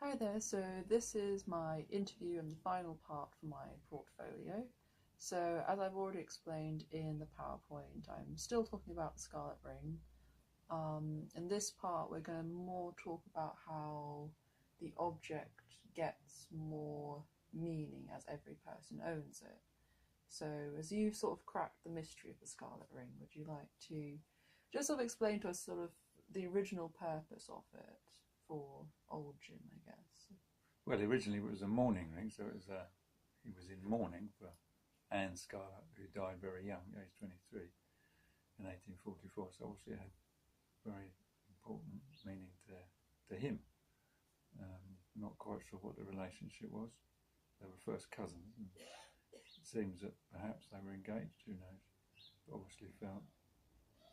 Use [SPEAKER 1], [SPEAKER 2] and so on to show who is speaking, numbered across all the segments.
[SPEAKER 1] Hi there, so this is my interview and the final part for my portfolio. So as I've already explained in the PowerPoint, I'm still talking about the Scarlet Ring. In this part we're going to more talk about how the object gets more meaning as every person owns it. So as you've sort of cracked the mystery of the Scarlet Ring, would you like to just sort of explain to us sort of the original purpose of it for old Jim, I guess?
[SPEAKER 2] Well, originally it was a mourning ring, so it was he was in mourning for Anne Scarlett, who died very young, aged 23, in 1844. So obviously it had very important meaning to him. Not quite sure what the relationship was. They were first cousins, and it seems that perhaps they were engaged. Who knows? But obviously felt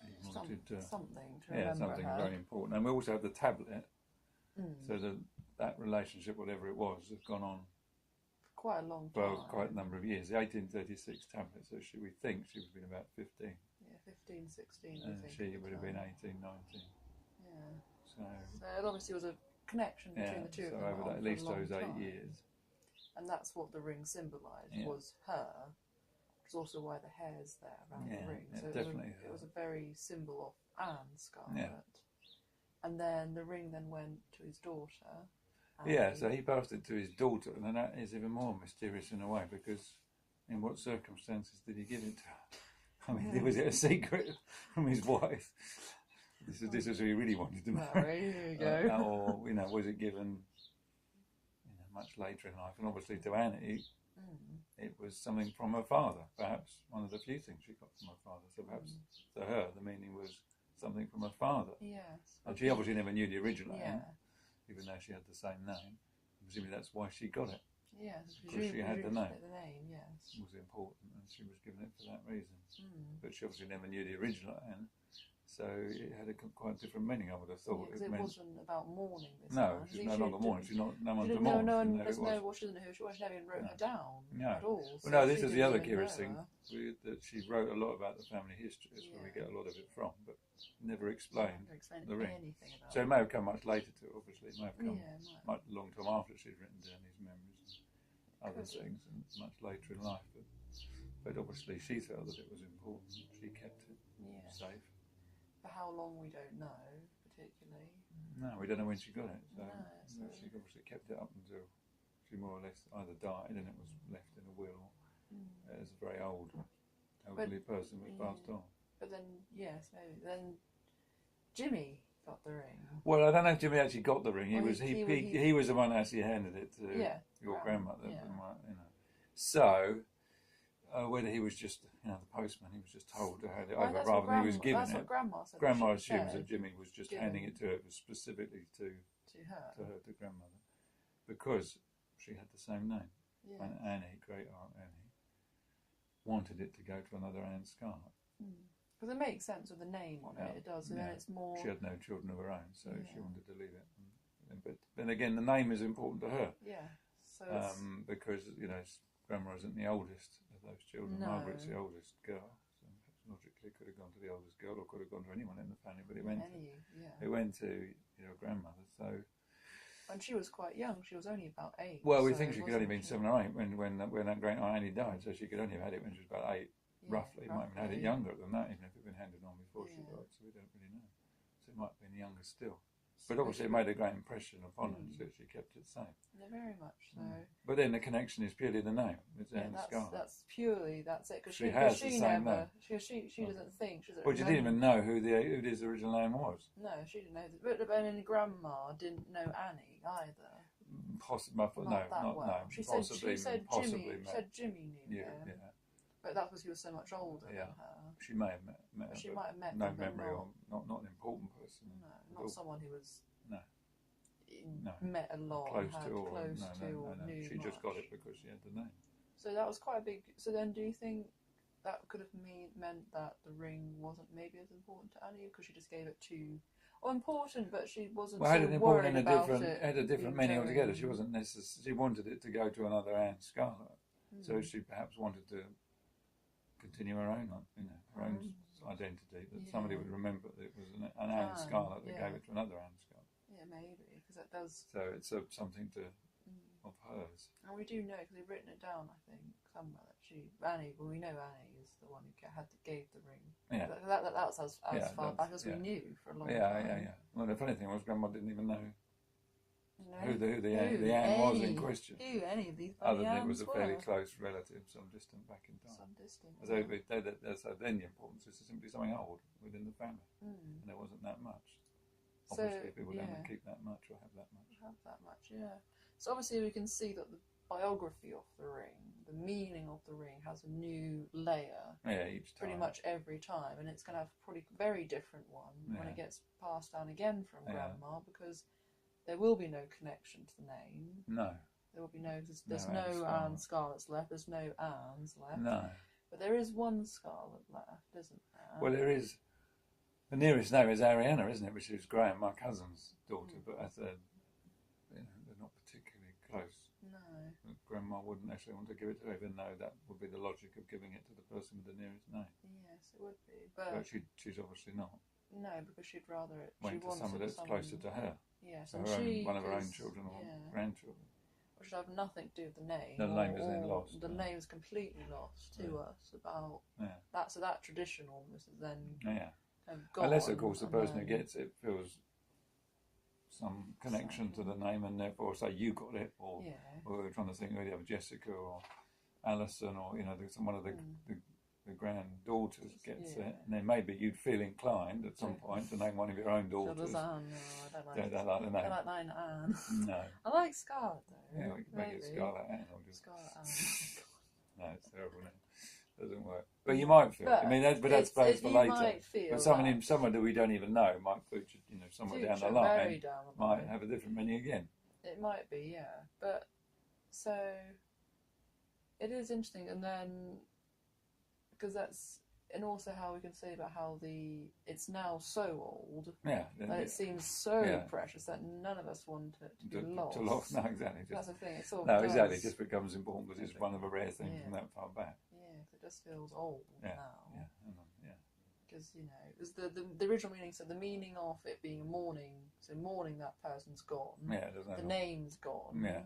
[SPEAKER 2] he wanted
[SPEAKER 1] something to remember
[SPEAKER 2] something
[SPEAKER 1] her.
[SPEAKER 2] very important. And we also have the tablet. So that relationship, whatever it was, has gone on
[SPEAKER 1] quite a long time.
[SPEAKER 2] for quite a number of years. The 1836 tablet, so we think she would have been about 15.
[SPEAKER 1] Yeah, 15, 16.
[SPEAKER 2] And she would have been 18, 19.
[SPEAKER 1] Yeah.
[SPEAKER 2] So
[SPEAKER 1] it obviously was a connection between the two of them.
[SPEAKER 2] So over at least those 8
[SPEAKER 1] time.
[SPEAKER 2] years.
[SPEAKER 1] And that's what the ring symbolised, was her. Which is also why the hair's there around the ring. So it was a very symbol of Anne Scarlett.
[SPEAKER 2] Yeah.
[SPEAKER 1] And then the ring then went to his daughter.
[SPEAKER 2] So he passed it to his daughter, and that is even more mysterious in a way, because in what circumstances did he give it to her? I mean, was it a secret from his wife? This is who he really wanted to marry.
[SPEAKER 1] Here you go.
[SPEAKER 2] Or was it given much later in life? And obviously to Annie, it was something from her father, perhaps one of the few things she got from her father. So perhaps to her the meaning was something from her father.
[SPEAKER 1] Yes.
[SPEAKER 2] And she obviously never knew the original Anne, even though she had the same name. Presumably that's why she got it.
[SPEAKER 1] Yes,
[SPEAKER 2] because she had the name.
[SPEAKER 1] The name, yes.
[SPEAKER 2] It was important, and she was given it for that reason. But she obviously never knew the original Anne, so it had a quite different meaning, I would have thought.
[SPEAKER 1] Yeah, it wasn't about mourning this
[SPEAKER 2] No,
[SPEAKER 1] time.
[SPEAKER 2] she's no longer mourning. She's not. No one to
[SPEAKER 1] She
[SPEAKER 2] mourn.
[SPEAKER 1] doesn't know she doesn't know who she was. She never even wrote her down at all.
[SPEAKER 2] Well, no, this is the other curious thing, that she wrote a lot about the family history. That's where we get a lot of it from, but never explained the ring.
[SPEAKER 1] Anything about
[SPEAKER 2] so it may have come much later to it, obviously. It may have come
[SPEAKER 1] much
[SPEAKER 2] long time after she'd written down his memories and other things, and much later in life. But obviously she felt that it was important. She kept it safe.
[SPEAKER 1] For how long, we don't know, particularly.
[SPEAKER 2] No, we don't know when she got it. So she obviously kept it up until she more or less either died and it was left in a will, as a very elderly person was passed on.
[SPEAKER 1] But then, maybe. Then Jimmy got the ring.
[SPEAKER 2] Well, I don't know if Jimmy actually got the ring. He was the one that actually handed it to your grandmother. So whether he was just, the postman, he was just told to hand it over rather than he was giving it.
[SPEAKER 1] That's what Grandma said.
[SPEAKER 2] Grandma assumes that Jimmy was just handing it to her specifically to grandmother, because she had the same name. And Annie, great aunt Annie, wanted it to go to another Anne Scarlett.
[SPEAKER 1] Because it makes sense with the name on it. It does, and then it's more.
[SPEAKER 2] She had no children of her own, so she wanted to leave it. But then again, the name is important to her.
[SPEAKER 1] Yeah. So
[SPEAKER 2] because Grandma isn't the oldest of those children.
[SPEAKER 1] No.
[SPEAKER 2] Margaret's the oldest girl, so logically it could have gone to the oldest girl, or could have gone to anyone in the family. But it went to your grandmother. So.
[SPEAKER 1] And she was quite young. She was only about 8.
[SPEAKER 2] Well, we think she could only have been 7 or 8 when that great aunt Annie died. So she could only have had it when she was about 8, roughly. Might have had it younger than that, even if it had been handed on before she died. So we don't really know. So it might have been younger still. But obviously it made a great impression upon her, so she kept it safe.
[SPEAKER 1] Yeah, very much so.
[SPEAKER 2] But then the connection is purely the name. It's Anne Scarlett.
[SPEAKER 1] That's it. Because
[SPEAKER 2] she has the same name.
[SPEAKER 1] She doesn't think.
[SPEAKER 2] Well, she didn't even know who his original name was.
[SPEAKER 1] No, she didn't know. But then Grandma didn't know Annie either.
[SPEAKER 2] Possibly,
[SPEAKER 1] She said Jimmy knew him.
[SPEAKER 2] Yeah.
[SPEAKER 1] But that was he was so much older than her.
[SPEAKER 2] She may have met her.
[SPEAKER 1] She might have met
[SPEAKER 2] no
[SPEAKER 1] them,
[SPEAKER 2] memory, or not an important person.
[SPEAKER 1] No, not someone who was
[SPEAKER 2] no
[SPEAKER 1] met a lot,
[SPEAKER 2] close
[SPEAKER 1] had
[SPEAKER 2] to, or
[SPEAKER 1] close to,
[SPEAKER 2] no.
[SPEAKER 1] or knew
[SPEAKER 2] She
[SPEAKER 1] much.
[SPEAKER 2] just got it because she had the name.
[SPEAKER 1] So that was quite a big. So then, do you think that could have meant that the ring wasn't maybe as important to Annie because she just gave it to? Important, but she wasn't.
[SPEAKER 2] Well, had an important
[SPEAKER 1] and
[SPEAKER 2] had a different meaning altogether. She wasn't necessarily. She wanted it to go to another Anne Scarlett, so she perhaps wanted to continue her own, her own identity. That somebody would remember that it was an Anne Scarlett that gave it to another Anne Scarlett.
[SPEAKER 1] Yeah, maybe. because it does.
[SPEAKER 2] So it's something of hers.
[SPEAKER 1] And we do know, because they've written it down, I think, somewhere, that Annie, well, we know Annie is the one who gave the ring.
[SPEAKER 2] Yeah.
[SPEAKER 1] That's as far back as we knew for a long time.
[SPEAKER 2] Yeah. Well, the funny thing was, Grandma didn't even know who the Anne was in question.
[SPEAKER 1] Who any of these
[SPEAKER 2] other than it
[SPEAKER 1] Annes
[SPEAKER 2] was a fairly
[SPEAKER 1] were.
[SPEAKER 2] close relative, some distant back in time.
[SPEAKER 1] Some distant.
[SPEAKER 2] So then the importance is simply something old within the family, and there wasn't that much. Obviously, people don't keep that much or have that much.
[SPEAKER 1] Yeah. So obviously we can see that the biography of the ring, the meaning of the ring, has a new layer.
[SPEAKER 2] Yeah, each time.
[SPEAKER 1] Pretty much every time, and it's going to have probably a very different one when it gets passed down again from Grandma, because there will be no connection to the name.
[SPEAKER 2] No.
[SPEAKER 1] There will be there's no Anne Scarlett's left. There's no Anne's left.
[SPEAKER 2] No.
[SPEAKER 1] But there is one Scarlett left, isn't there?
[SPEAKER 2] Well, there is. The nearest name is Ariana, isn't it? Which is Graham, my cousin's daughter, but as they're not particularly close.
[SPEAKER 1] No.
[SPEAKER 2] Grandma wouldn't actually want to give it to her, even though that would be the logic of giving it to the person with the nearest name.
[SPEAKER 1] Yes, it would be. But
[SPEAKER 2] she's obviously not.
[SPEAKER 1] No, because she'd rather it.
[SPEAKER 2] Went to somebody that's closer to her.
[SPEAKER 1] Yes,
[SPEAKER 2] and one of her own children or grandchildren.
[SPEAKER 1] Which should have nothing to do with the name.
[SPEAKER 2] The name is then lost.
[SPEAKER 1] The name is completely lost to us about that. So that tradition almost is then gone.
[SPEAKER 2] Unless, of course, the person who gets it feels some connection to the name, and therefore say you got it, or we're trying to think of Jessica or Alison, or one of the granddaughters gets it, and then maybe you'd feel inclined at some point to name one of your own daughters.
[SPEAKER 1] No, I don't like the name. I don't like Anne.
[SPEAKER 2] No.
[SPEAKER 1] I like Scarlett though.
[SPEAKER 2] Yeah, we can make it Scarlett Anne.
[SPEAKER 1] Scarlett Anne.
[SPEAKER 2] No, it's terrible. It doesn't work. But you might feel. That's supposed for later. But someone that we don't even know might put somewhere down the line might have a different meaning again.
[SPEAKER 1] It might be, yeah. But so it is interesting, and then because and also how we can say about how it's now so old that it seems so precious that none of us want it to be lost.
[SPEAKER 2] No, exactly.
[SPEAKER 1] That's the thing.
[SPEAKER 2] Exactly. It just becomes important because it's one of a rare thing from that far back.
[SPEAKER 1] Yeah, it just feels old now.
[SPEAKER 2] Yeah.
[SPEAKER 1] Because it was the original meaning. So the meaning of it being mourning. So mourning that person's gone.
[SPEAKER 2] Yeah,
[SPEAKER 1] the name's gone.
[SPEAKER 2] Yeah.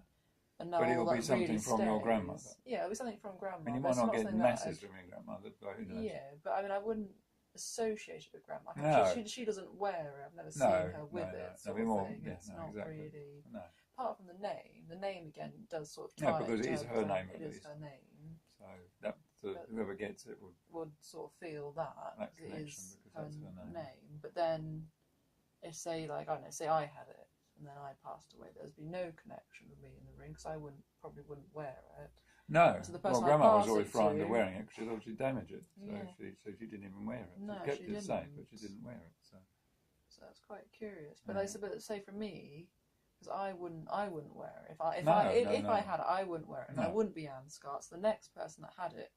[SPEAKER 1] And now
[SPEAKER 2] but it'll be something
[SPEAKER 1] really
[SPEAKER 2] from your grandmother.
[SPEAKER 1] Yeah, it'll be something from grandma.
[SPEAKER 2] And you might not get masses from your grandmother, but who knows?
[SPEAKER 1] Yeah, but I wouldn't associate it with grandma.
[SPEAKER 2] No.
[SPEAKER 1] She doesn't wear it. I've never seen her with it. Sort of thing. It's not
[SPEAKER 2] exactly.
[SPEAKER 1] really.
[SPEAKER 2] No.
[SPEAKER 1] Apart from the name again does sort of tie.
[SPEAKER 2] No, because it is her name.
[SPEAKER 1] It is her name.
[SPEAKER 2] So whoever gets it
[SPEAKER 1] would sort of feel that
[SPEAKER 2] connection,
[SPEAKER 1] it is
[SPEAKER 2] because that's her
[SPEAKER 1] name. But then, if say I had it. And then I passed away. There's been no connection with me in the ring because I probably wouldn't wear it.
[SPEAKER 2] No.
[SPEAKER 1] So
[SPEAKER 2] Grandma was always frightened of wearing it because she'd obviously damage it. So she didn't even wear it.
[SPEAKER 1] No,
[SPEAKER 2] she kept
[SPEAKER 1] it
[SPEAKER 2] safe, but she didn't wear it. So
[SPEAKER 1] that's quite curious. But but say for me, because I wouldn't wear it. If I had it, I wouldn't wear it, and I wouldn't be Anne Scarlett. So the next person that had it,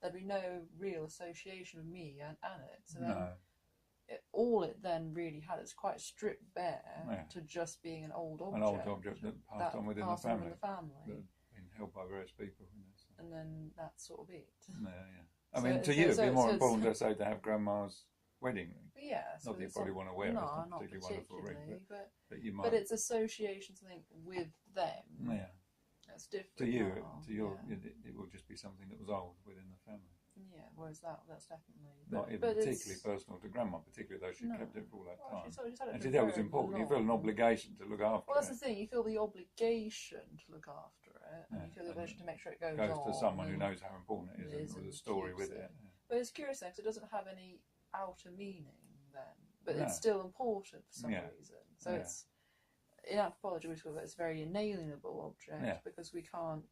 [SPEAKER 1] there'd be no real association with me and it. So then. All it then really had is quite stripped bare to just being an old object.
[SPEAKER 2] An old object that passed on within the family.
[SPEAKER 1] Been
[SPEAKER 2] held by various people.
[SPEAKER 1] And then that's sort of it.
[SPEAKER 2] I mean, to you, it'd be more important to have Grandma's wedding ring.
[SPEAKER 1] Yeah.
[SPEAKER 2] Not that you probably want to wear it. It's not a particularly wonderful ring. But you might.
[SPEAKER 1] But it's association, something with them.
[SPEAKER 2] Yeah.
[SPEAKER 1] That's different.
[SPEAKER 2] To you, it will just be something that was old within the family.
[SPEAKER 1] Yeah, whereas that's definitely...
[SPEAKER 2] Not even particularly personal to Grandma, particularly though she kept it for all that time.
[SPEAKER 1] She
[SPEAKER 2] that was important. You feel an obligation to look after it.
[SPEAKER 1] Well, that's the thing. You feel the obligation to look after it. And you feel the obligation to make sure it goes on.
[SPEAKER 2] To someone who knows how important it is and with a story with it.
[SPEAKER 1] But it's curious because it doesn't have any outer meaning then. But it's still important for some reason. So it's... In anthropology, we call it a very inalienable object because we can't...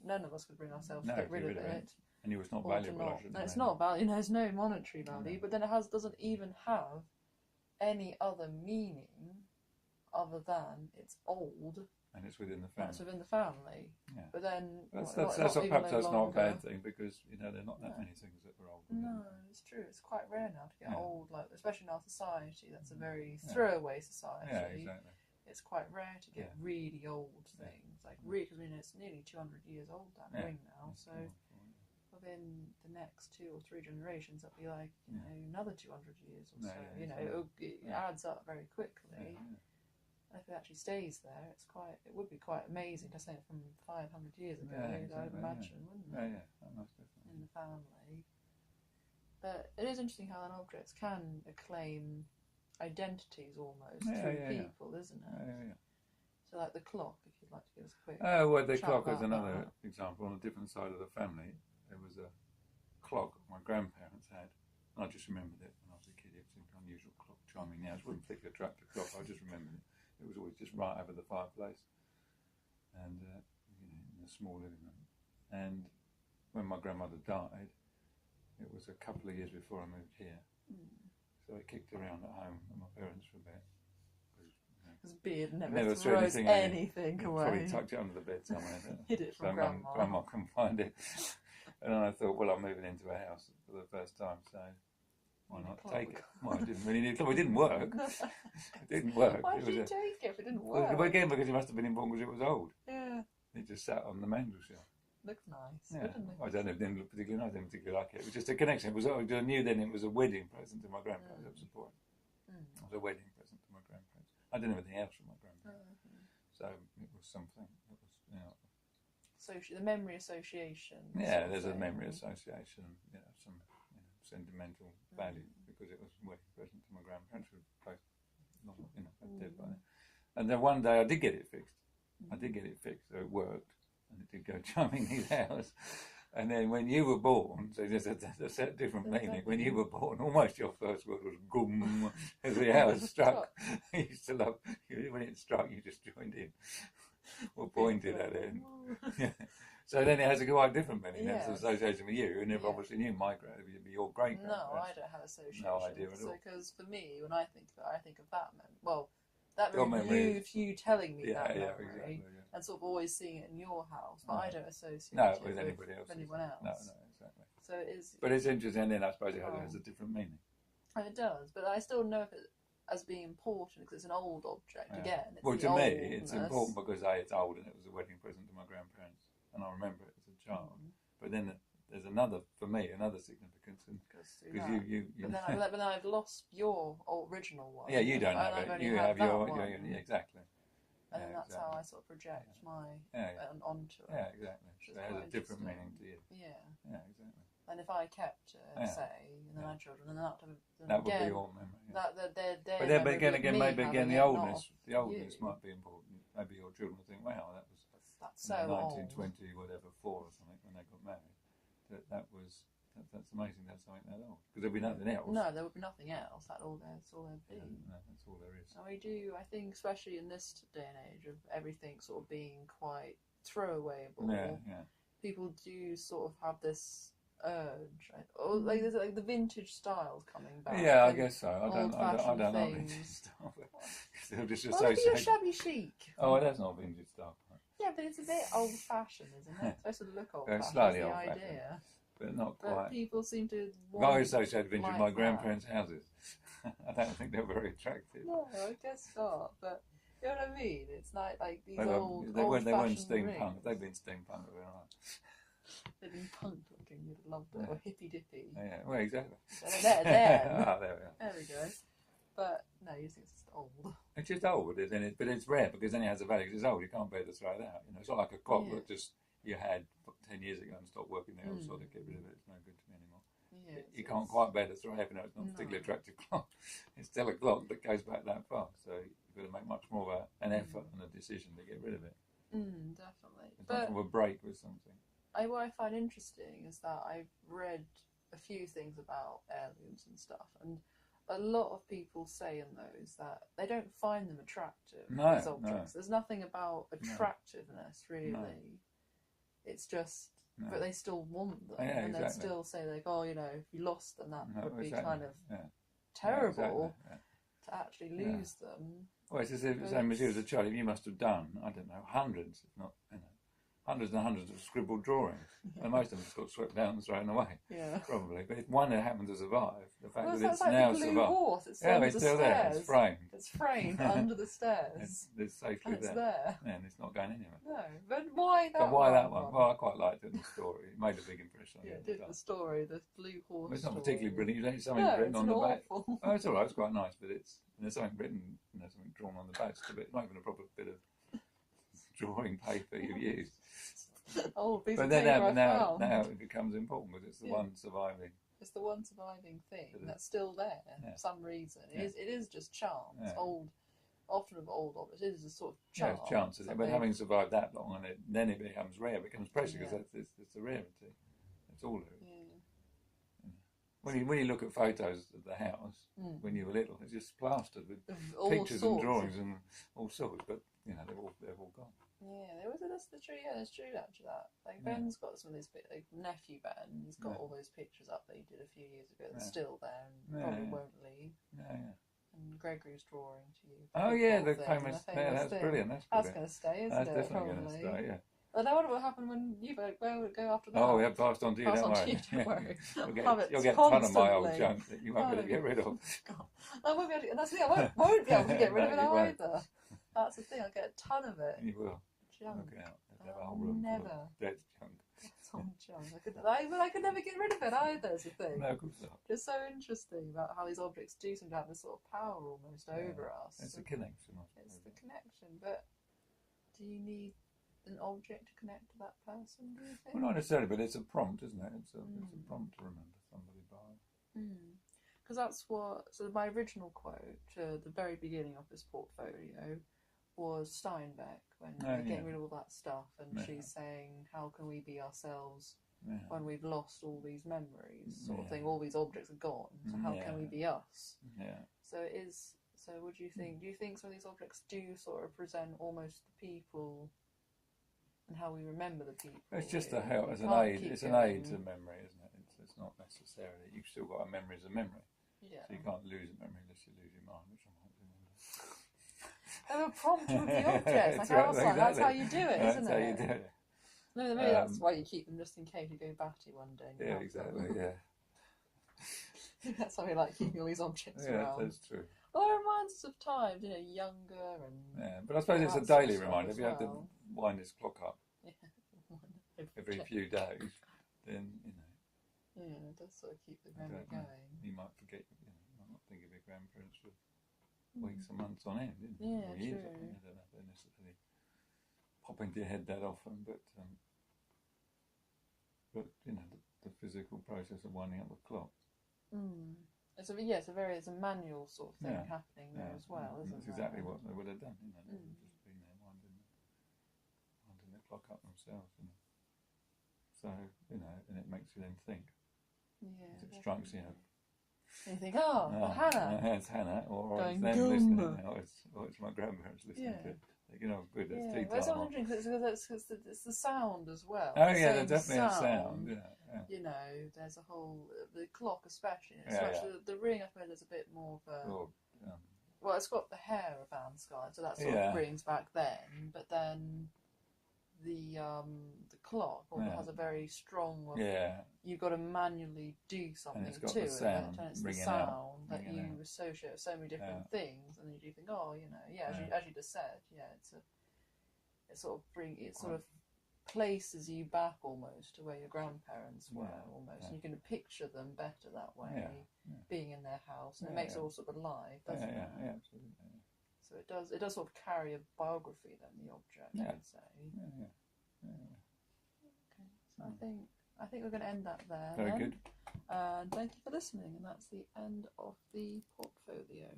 [SPEAKER 1] None of us could bring ourselves to get rid of it.
[SPEAKER 2] And it was not valuable.
[SPEAKER 1] No, it's not valuable. There's no monetary value, but then it doesn't even have any other meaning other than it's old.
[SPEAKER 2] And it's within the family.
[SPEAKER 1] It's within the family. Yeah. But then
[SPEAKER 2] perhaps that's not a bad thing because there are not that many things that are old.
[SPEAKER 1] No, it's true. It's quite rare now to get old, especially in our society. That's a very throwaway society.
[SPEAKER 2] Yeah, exactly.
[SPEAKER 1] It's quite rare to get really old things, because it's nearly 200 years old that ring now. So. Within the next 2 or 3 generations, it'll be another 200 years or so. It adds up very quickly. And if it actually stays there, it would be quite amazing to say from 500 years ago,
[SPEAKER 2] Yeah,
[SPEAKER 1] I would
[SPEAKER 2] exactly,
[SPEAKER 1] imagine, wouldn't it?
[SPEAKER 2] Yeah, most definitely.
[SPEAKER 1] In the family. But it is interesting how then objects can acclaim identities almost through people, isn't it?
[SPEAKER 2] Yeah.
[SPEAKER 1] So like the clock, if you'd like to give us a quick.
[SPEAKER 2] Oh, well, the
[SPEAKER 1] chat
[SPEAKER 2] clock is
[SPEAKER 1] about
[SPEAKER 2] another
[SPEAKER 1] that.
[SPEAKER 2] example. On a different side of the family, there was a clock my grandparents had. And I just remembered it when I was a kid. It seemed an unusual clock chiming now. It wasn't a particularly attractive clock. I just remembered it. It was always just right over the fireplace, and in a small living room. And when my grandmother died, it was a couple of years before I moved here. So I kicked around at home with my parents for a bit.
[SPEAKER 1] His beard never
[SPEAKER 2] threw
[SPEAKER 1] throws anything away.
[SPEAKER 2] Probably tucked it under the bed somewhere.
[SPEAKER 1] Hid it from
[SPEAKER 2] so Grandma couldn't find it. And I thought, well, I'm moving into a house for the first time, so why not take it? Well, I didn't really need a clock. It didn't work. It didn't work.
[SPEAKER 1] Why did you take it if it didn't work?
[SPEAKER 2] Well, again, because it must have been important because it was old.
[SPEAKER 1] Yeah.
[SPEAKER 2] It just sat on the mantel shelf.
[SPEAKER 1] Looks nice.
[SPEAKER 2] Yeah.
[SPEAKER 1] Didn't it?
[SPEAKER 2] I don't know, it didn't look particularly nice. I didn't particularly like it. It was just a connection. It was. I knew then it was a wedding present to my grandparents. That was the point. It was a wedding present to my grandparents. I didn't have anything else from my grandparents. So it was something. It was,
[SPEAKER 1] the memory association.
[SPEAKER 2] Yeah, there's a memory association. Some sentimental value because it was a wedding present to my grandparents who were both dead by then. And then one day I did get it fixed. So it worked, and it did go chiming his house. And then when you were born, so there's a different meaning. When you were born, almost your first word was "gum" as the house struck. You used to love when it struck. You just joined in or pointed at it. So then it has a quite different meaning. That's association with you, and if obviously you migrate, it'd be your great.
[SPEAKER 1] No, I don't have association.
[SPEAKER 2] No idea at all.
[SPEAKER 1] Because for me, when I think of it, I think of that memory. Well, that memory of you telling me that memory. Exactly. And sort of always seeing it in your house, but I don't associate it
[SPEAKER 2] with anybody else.
[SPEAKER 1] Anyone else.
[SPEAKER 2] No, exactly.
[SPEAKER 1] So it is.
[SPEAKER 2] But it's interesting, then I suppose it has a different meaning.
[SPEAKER 1] And it does, but I still know of it as being important because it's an old object. Again,
[SPEAKER 2] well, to me, it's important because it's old and it was a wedding present to my grandparents, and I remember it as a child. But then there's another significance, because you.
[SPEAKER 1] But then I've lost your original one.
[SPEAKER 2] Yeah, you don't have it. You have your exactly.
[SPEAKER 1] And then that's how I sort of project my onto it.
[SPEAKER 2] Yeah, exactly. So it has a different meaning to you.
[SPEAKER 1] Yeah.
[SPEAKER 2] Yeah, exactly.
[SPEAKER 1] And if I kept it, say, and then I had children, then that
[SPEAKER 2] would be your memory.
[SPEAKER 1] Yeah.
[SPEAKER 2] But again, maybe the oldness might be important. Maybe your children would think, wow,
[SPEAKER 1] that's so
[SPEAKER 2] 1920 whatever 4 or something when they got married. That's amazing. That's something that old because there'd be nothing else.
[SPEAKER 1] No, there would be nothing else. That's all there'd be.
[SPEAKER 2] No, that's all there is.
[SPEAKER 1] And we do, I think, especially in this day and age of everything sort of being quite throwawayable.
[SPEAKER 2] Yeah.
[SPEAKER 1] People do sort of have this urge, right? Or there's the vintage styles coming back.
[SPEAKER 2] Yeah, I guess so. I don't know
[SPEAKER 1] vintage
[SPEAKER 2] style. They'll just
[SPEAKER 1] well, maybe a shabby chic.
[SPEAKER 2] Oh, that's not vintage style.
[SPEAKER 1] Yeah, but it's a bit old-fashioned, isn't it? It's supposed to look old-fashioned.
[SPEAKER 2] Slightly
[SPEAKER 1] the
[SPEAKER 2] old-fashioned.
[SPEAKER 1] idea.
[SPEAKER 2] But not quite.
[SPEAKER 1] But people seem to
[SPEAKER 2] I associate vintage with my
[SPEAKER 1] that.
[SPEAKER 2] grandparents' houses. I don't think they're very attractive.
[SPEAKER 1] No, I guess not. But you know what I mean? It's like these
[SPEAKER 2] they weren't steampunk. They've been steampunk.
[SPEAKER 1] They've been punk looking. You'd have loved it. Or hippy dippy.
[SPEAKER 2] Yeah, well, exactly.
[SPEAKER 1] There.
[SPEAKER 2] There we are.
[SPEAKER 1] There we go. But no, you think it's just old.
[SPEAKER 2] It's just old, isn't it? But it's rare because then it has a value. Because it's old, you can't bear to throw it out. It's not like a clock that just you had 10 years ago and stopped working there, so to get rid of it. It's no good to me anymore. Yeah, you can't quite bear to throw it, even though it's not a particularly attractive clock. It's still a clock that goes back that far, so you've got to make much more of an effort and a decision to get rid of it.
[SPEAKER 1] Definitely.
[SPEAKER 2] It's much of a break with something.
[SPEAKER 1] What I find interesting is that I've read a few things about heirlooms and stuff, and a lot of people say in those that they don't find them attractive as objects. There's nothing about attractiveness, really. No. It's just, but they still want them, and they still say if you lost them, that would be kind of terrible to actually lose them.
[SPEAKER 2] Well, it's the same as you as a child. You must have done, I don't know, hundreds, if not, hundreds and hundreds of scribbled drawings, and most of them just got swept down and thrown away.
[SPEAKER 1] Yeah.
[SPEAKER 2] Probably, but if one that happened to survive, the fact
[SPEAKER 1] Well,
[SPEAKER 2] that
[SPEAKER 1] that's
[SPEAKER 2] it's
[SPEAKER 1] like
[SPEAKER 2] now
[SPEAKER 1] the blue
[SPEAKER 2] survived.
[SPEAKER 1] horse. It's
[SPEAKER 2] Yeah,
[SPEAKER 1] under
[SPEAKER 2] it's
[SPEAKER 1] the
[SPEAKER 2] still there. It's
[SPEAKER 1] stairs.
[SPEAKER 2] framed.
[SPEAKER 1] It's framed under the stairs.
[SPEAKER 2] It's safely
[SPEAKER 1] And it's
[SPEAKER 2] there.
[SPEAKER 1] there.
[SPEAKER 2] Yeah, and it's not going anywhere.
[SPEAKER 1] No, but why that
[SPEAKER 2] But why
[SPEAKER 1] one?
[SPEAKER 2] that one? Well, I quite liked it in the story. It made a big impression on
[SPEAKER 1] Yeah,
[SPEAKER 2] me.
[SPEAKER 1] it did the story, the blue horse.
[SPEAKER 2] Well, it's not
[SPEAKER 1] story.
[SPEAKER 2] particularly brilliant. You don't see something
[SPEAKER 1] No,
[SPEAKER 2] written
[SPEAKER 1] it's
[SPEAKER 2] on the back.
[SPEAKER 1] awful.
[SPEAKER 2] Oh, it's all right. It's quite nice, but there's something written, something drawn on the back. It's not even a proper bit of drawing paper you use.
[SPEAKER 1] Oh, piece
[SPEAKER 2] But
[SPEAKER 1] of
[SPEAKER 2] then
[SPEAKER 1] paper I
[SPEAKER 2] now
[SPEAKER 1] found.
[SPEAKER 2] it becomes important because it's the
[SPEAKER 1] Yeah.
[SPEAKER 2] one surviving.
[SPEAKER 1] It's the one surviving thing
[SPEAKER 2] It is.
[SPEAKER 1] that's still there
[SPEAKER 2] Yeah.
[SPEAKER 1] for some reason.
[SPEAKER 2] Yeah.
[SPEAKER 1] It is just chance.
[SPEAKER 2] Yeah.
[SPEAKER 1] Often of old objects, it is a sort of
[SPEAKER 2] Yeah,
[SPEAKER 1] chance.
[SPEAKER 2] it's chances. But
[SPEAKER 1] something-
[SPEAKER 2] having survived that long, and then it becomes rare, it becomes precious because
[SPEAKER 1] Yeah.
[SPEAKER 2] it's a rarity. It's all there is.
[SPEAKER 1] Yeah.
[SPEAKER 2] When you look at photos of the house
[SPEAKER 1] Mm.
[SPEAKER 2] when you were little, it's just plastered with
[SPEAKER 1] Of all
[SPEAKER 2] pictures
[SPEAKER 1] sorts
[SPEAKER 2] and
[SPEAKER 1] of-
[SPEAKER 2] drawings and all sorts. But they're all gone.
[SPEAKER 1] Yeah, that's the true. Yeah, it's true actually. That like
[SPEAKER 2] Yeah.
[SPEAKER 1] Ben's got some of these. Like nephew Ben, he's got
[SPEAKER 2] Yeah.
[SPEAKER 1] all those pictures up that he did a few years ago. That's
[SPEAKER 2] Yeah.
[SPEAKER 1] still there and
[SPEAKER 2] Yeah,
[SPEAKER 1] probably
[SPEAKER 2] yeah.
[SPEAKER 1] won't leave.
[SPEAKER 2] Yeah.
[SPEAKER 1] And Gregory's drawing to you.
[SPEAKER 2] Oh
[SPEAKER 1] big
[SPEAKER 2] yeah,
[SPEAKER 1] ball
[SPEAKER 2] the
[SPEAKER 1] thing,
[SPEAKER 2] famous. Yeah, that's
[SPEAKER 1] thing.
[SPEAKER 2] brilliant. That's
[SPEAKER 1] That's
[SPEAKER 2] brilliant.
[SPEAKER 1] going to stay, isn't
[SPEAKER 2] That's
[SPEAKER 1] it?
[SPEAKER 2] definitely going to
[SPEAKER 1] Probably.
[SPEAKER 2] stay. Yeah.
[SPEAKER 1] And I wonder what happened when you go after that.
[SPEAKER 2] Oh, yeah, passed on to you.
[SPEAKER 1] Pass
[SPEAKER 2] Don't
[SPEAKER 1] on to
[SPEAKER 2] worry.
[SPEAKER 1] you, don't worry.
[SPEAKER 2] You'll get a ton of my old
[SPEAKER 1] Constantly.
[SPEAKER 2] junk that you won't be able to get rid of.
[SPEAKER 1] God. I won't be able to, and that's the thing, I won't be able to get rid of it
[SPEAKER 2] No, you won't.
[SPEAKER 1] either. That's the thing, I'll get a ton of it.
[SPEAKER 2] You will.
[SPEAKER 1] Junk.
[SPEAKER 2] Look out. There'll have a whole room full
[SPEAKER 1] Never.
[SPEAKER 2] of dead junk.
[SPEAKER 1] Some junk. I could never get rid of it either, is the thing.
[SPEAKER 2] No, of course not.
[SPEAKER 1] It's so interesting about how these objects do seem to have this sort of power almost over us.
[SPEAKER 2] It's a connection. I
[SPEAKER 1] It's
[SPEAKER 2] suppose.
[SPEAKER 1] the connection, but do you need an object to connect to that person, do you think?
[SPEAKER 2] Well, not necessarily, but it's a prompt, isn't it? It's a
[SPEAKER 1] Mm.
[SPEAKER 2] prompt to remember somebody by.
[SPEAKER 1] Because that's what. So my original quote at the very beginning of this portfolio was Steinbeck when
[SPEAKER 2] Oh,
[SPEAKER 1] they're getting
[SPEAKER 2] yeah.
[SPEAKER 1] rid of all that stuff, and
[SPEAKER 2] Yeah.
[SPEAKER 1] she's saying, "How can we be ourselves
[SPEAKER 2] Yeah.
[SPEAKER 1] when we've lost all these memories?" Sort of
[SPEAKER 2] Yeah.
[SPEAKER 1] thing. All these objects are gone. So how
[SPEAKER 2] Yeah.
[SPEAKER 1] can we be us?
[SPEAKER 2] Yeah.
[SPEAKER 1] So it is. So what do you think? Do you think some of these objects do sort of represent almost the people and how we remember the people?
[SPEAKER 2] It's just
[SPEAKER 1] really?
[SPEAKER 2] a help.
[SPEAKER 1] You
[SPEAKER 2] It's an
[SPEAKER 1] can't
[SPEAKER 2] aid.
[SPEAKER 1] keep
[SPEAKER 2] It's an
[SPEAKER 1] going-
[SPEAKER 2] aid to memory, isn't it? It's not necessarily. You've still got a memory as a memory,
[SPEAKER 1] Yeah.
[SPEAKER 2] so you can't lose a memory unless you lose your mind, which I might do.
[SPEAKER 1] They were prompt with the objects. Like
[SPEAKER 2] That's
[SPEAKER 1] I was
[SPEAKER 2] right,
[SPEAKER 1] like, that's how
[SPEAKER 2] exactly.
[SPEAKER 1] you do it,
[SPEAKER 2] That's
[SPEAKER 1] isn't
[SPEAKER 2] how
[SPEAKER 1] it?
[SPEAKER 2] you do it.
[SPEAKER 1] No, maybe that's
[SPEAKER 2] Um,
[SPEAKER 1] why you keep them just in case you go batty one day. and you
[SPEAKER 2] Yeah,
[SPEAKER 1] have
[SPEAKER 2] exactly.
[SPEAKER 1] them.
[SPEAKER 2] Yeah,
[SPEAKER 1] That's why we like keeping all these objects
[SPEAKER 2] yeah,
[SPEAKER 1] around.
[SPEAKER 2] that's true.
[SPEAKER 1] Well, it reminds us of times, younger and
[SPEAKER 2] Yeah, but I suppose it's a
[SPEAKER 1] Perhaps
[SPEAKER 2] daily
[SPEAKER 1] it's not
[SPEAKER 2] reminder.
[SPEAKER 1] as
[SPEAKER 2] If you have to
[SPEAKER 1] well.
[SPEAKER 2] wind this clock up every
[SPEAKER 1] check.
[SPEAKER 2] few days, then
[SPEAKER 1] Yeah, it does sort of keep the
[SPEAKER 2] I
[SPEAKER 1] memory
[SPEAKER 2] don't know.
[SPEAKER 1] going.
[SPEAKER 2] you might forget. You might not think of your grandparents for weeks and months on end, didn't you?
[SPEAKER 1] Yeah,
[SPEAKER 2] Or years
[SPEAKER 1] true.
[SPEAKER 2] on end. I don't know if they necessarily pop into your head that often, but the physical process of winding up the clock.
[SPEAKER 1] It's a manual sort of thing
[SPEAKER 2] Yeah.
[SPEAKER 1] happening there as well,
[SPEAKER 2] and
[SPEAKER 1] isn't
[SPEAKER 2] that's
[SPEAKER 1] there?
[SPEAKER 2] exactly what they would have done. They would
[SPEAKER 1] Mm.
[SPEAKER 2] have just been there winding the clock up themselves. So and it makes you then think.
[SPEAKER 1] Yeah,
[SPEAKER 2] It strikes you.
[SPEAKER 1] definitely. And you think, Hannah.
[SPEAKER 2] It's Hannah, or
[SPEAKER 1] Going,
[SPEAKER 2] it's them
[SPEAKER 1] "Gum."
[SPEAKER 2] listening, or it's my grandparents listening
[SPEAKER 1] Yeah.
[SPEAKER 2] to it. Good, that's
[SPEAKER 1] Yeah,
[SPEAKER 2] tea
[SPEAKER 1] but it's
[SPEAKER 2] time.
[SPEAKER 1] also interesting because it's the sound as well.
[SPEAKER 2] Oh
[SPEAKER 1] The
[SPEAKER 2] yeah,
[SPEAKER 1] same
[SPEAKER 2] there's definitely a sound. Yeah.
[SPEAKER 1] There's a whole the clock especially.
[SPEAKER 2] Yeah,
[SPEAKER 1] The ring, I suppose, is a bit more of a.
[SPEAKER 2] Or,
[SPEAKER 1] Well, it's got the hair of Anne Scarlett, so that sort
[SPEAKER 2] Yeah.
[SPEAKER 1] of brings back then. But then the clock has a very strong.
[SPEAKER 2] yeah,
[SPEAKER 1] You've got to manually do something
[SPEAKER 2] it's got
[SPEAKER 1] to
[SPEAKER 2] the
[SPEAKER 1] it,
[SPEAKER 2] sound
[SPEAKER 1] and it's the
[SPEAKER 2] ringing
[SPEAKER 1] sound
[SPEAKER 2] out,
[SPEAKER 1] that
[SPEAKER 2] ringing
[SPEAKER 1] you
[SPEAKER 2] out.
[SPEAKER 1] associate with so many different things, and then you do think,
[SPEAKER 2] Yeah.
[SPEAKER 1] as you just said, it sort of places you back almost to where your grandparents were, almost.
[SPEAKER 2] Yeah.
[SPEAKER 1] And you can picture them better that way,
[SPEAKER 2] Yeah.
[SPEAKER 1] being in their house, and it
[SPEAKER 2] Yeah,
[SPEAKER 1] makes it
[SPEAKER 2] yeah.
[SPEAKER 1] all sort of alive, doesn't it?
[SPEAKER 2] yeah, absolutely. Yeah.
[SPEAKER 1] So it does sort of carry a biography then, the object,
[SPEAKER 2] Yeah.
[SPEAKER 1] I'd say.
[SPEAKER 2] Yeah.
[SPEAKER 1] Okay, so I think we're going to end that there.
[SPEAKER 2] Very
[SPEAKER 1] then.
[SPEAKER 2] good.
[SPEAKER 1] And thank you for listening, and that's the end of the portfolio.